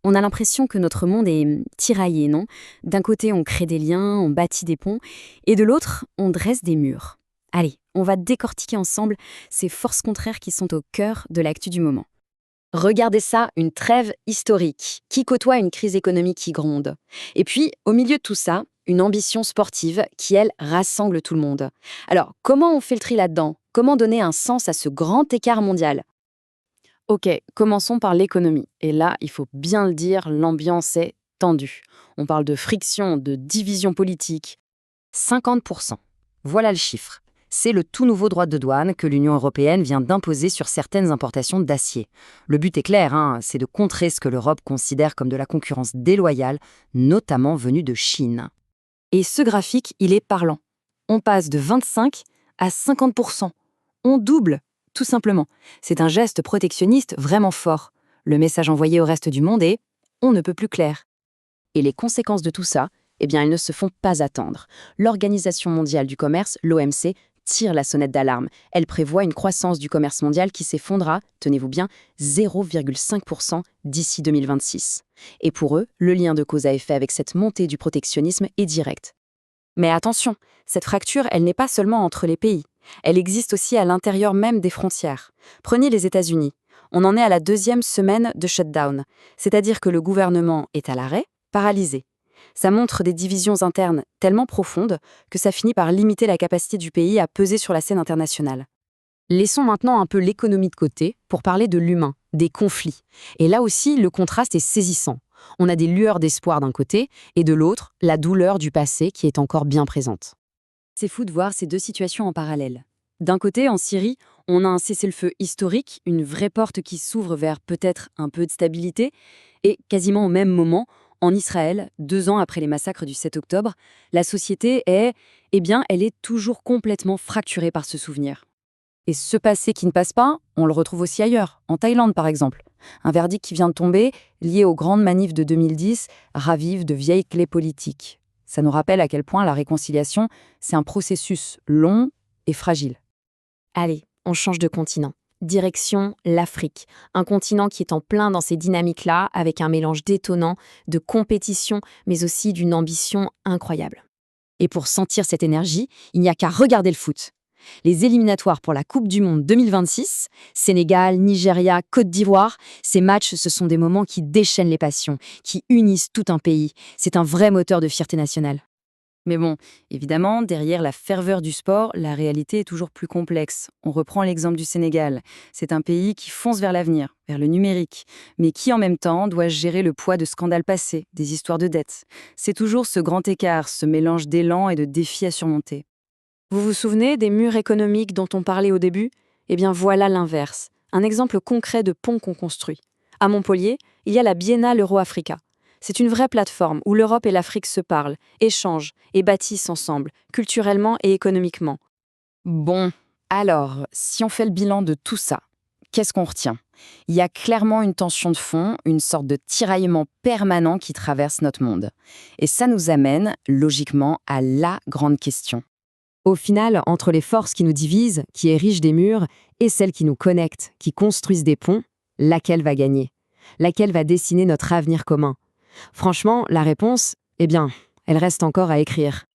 On a l'impression que notre monde est tiraillé, non? D'un côté, on crée des liens, on bâtit des ponts, et de l'autre, on dresse des murs. Allez, on va décortiquer ensemble ces forces contraires qui sont au cœur de l'actu du moment. Regardez ça, une trêve historique, qui côtoie une crise économique qui gronde. Et puis, au milieu de tout ça, une ambition sportive qui, elle, rassemble tout le monde. Alors, comment on fait le tri là-dedans? Comment donner un sens à ce grand écart mondial? Ok, commençons par l'économie. Et là, il faut bien le dire, l'ambiance est tendue. On parle de friction, de division politique. 50%. Voilà le chiffre. C'est le tout nouveau droit de douane que l'Union européenne vient d'imposer sur certaines importations d'acier. Le but est clair, c'est de contrer ce que l'Europe considère comme de la concurrence déloyale, notamment venue de Chine. Et ce graphique, il est parlant. On passe de 25 à 50%. On double, tout simplement. C'est un geste protectionniste vraiment fort. Le message envoyé au reste du monde est « on ne peut plus clair ». Et les conséquences de tout ça, eh bien, elles ne se font pas attendre. L'Organisation mondiale du commerce, l'OMC, tire la sonnette d'alarme. Elle prévoit une croissance du commerce mondial qui s'effondrera, tenez-vous bien, 0,5% d'ici 2026. Et pour eux, le lien de cause à effet avec cette montée du protectionnisme est direct. Mais attention, cette fracture, elle n'est pas seulement entre les pays. Elle existe aussi à l'intérieur même des frontières. Prenez les États-Unis. On en est à la 2e semaine de shutdown, c'est-à-dire que le gouvernement est à l'arrêt, paralysé. Ça montre des divisions internes tellement profondes que ça finit par limiter la capacité du pays à peser sur la scène internationale. Laissons maintenant un peu l'économie de côté pour parler de l'humain, des conflits. Et là aussi, le contraste est saisissant. On a des lueurs d'espoir d'un côté et de l'autre, la douleur du passé qui est encore bien présente. C'est fou de voir ces deux situations en parallèle. D'un côté, en Syrie, on a un cessez-le-feu historique, une vraie porte qui s'ouvre vers peut-être un peu de stabilité, et quasiment au même moment, en Israël, 2 ans après les massacres du 7 octobre, la société elle est toujours complètement fracturée par ce souvenir. Et ce passé qui ne passe pas, on le retrouve aussi ailleurs, en Thaïlande par exemple. Un verdict qui vient de tomber, lié aux grandes manifs de 2010, ravive de vieilles clés politiques. Ça nous rappelle à quel point la réconciliation, c'est un processus long et fragile. Allez, on change de continent. Direction l'Afrique, un continent qui est en plein dans ces dynamiques-là, avec un mélange détonnant de compétition, mais aussi d'une ambition incroyable. Et pour sentir cette énergie, il n'y a qu'à regarder le foot. Les éliminatoires pour la Coupe du Monde 2026, Sénégal, Nigeria, Côte d'Ivoire, ces matchs, ce sont des moments qui déchaînent les passions, qui unissent tout un pays. C'est un vrai moteur de fierté nationale. Mais bon, évidemment, derrière la ferveur du sport, la réalité est toujours plus complexe. On reprend l'exemple du Sénégal. C'est un pays qui fonce vers l'avenir, vers le numérique, mais qui en même temps doit gérer le poids de scandales passés, des histoires de dettes. C'est toujours ce grand écart, ce mélange d'élan et de défis à surmonter. Vous vous souvenez des murs économiques dont on parlait au début? Eh bien voilà l'inverse, un exemple concret de pont qu'on construit. À Montpellier, il y a la Biennale Euro-Africa. C'est une vraie plateforme où l'Europe et l'Afrique se parlent, échangent et bâtissent ensemble, culturellement et économiquement. Bon, alors, si on fait le bilan de tout ça, qu'est-ce qu'on retient? Il y a clairement une tension de fond, une sorte de tiraillement permanent qui traverse notre monde. Et ça nous amène, logiquement, à la grande question. Au final, entre les forces qui nous divisent, qui érigent des murs, et celles qui nous connectent, qui construisent des ponts, laquelle va gagner? Laquelle va dessiner notre avenir commun? Franchement, la réponse, eh bien, elle reste encore à écrire.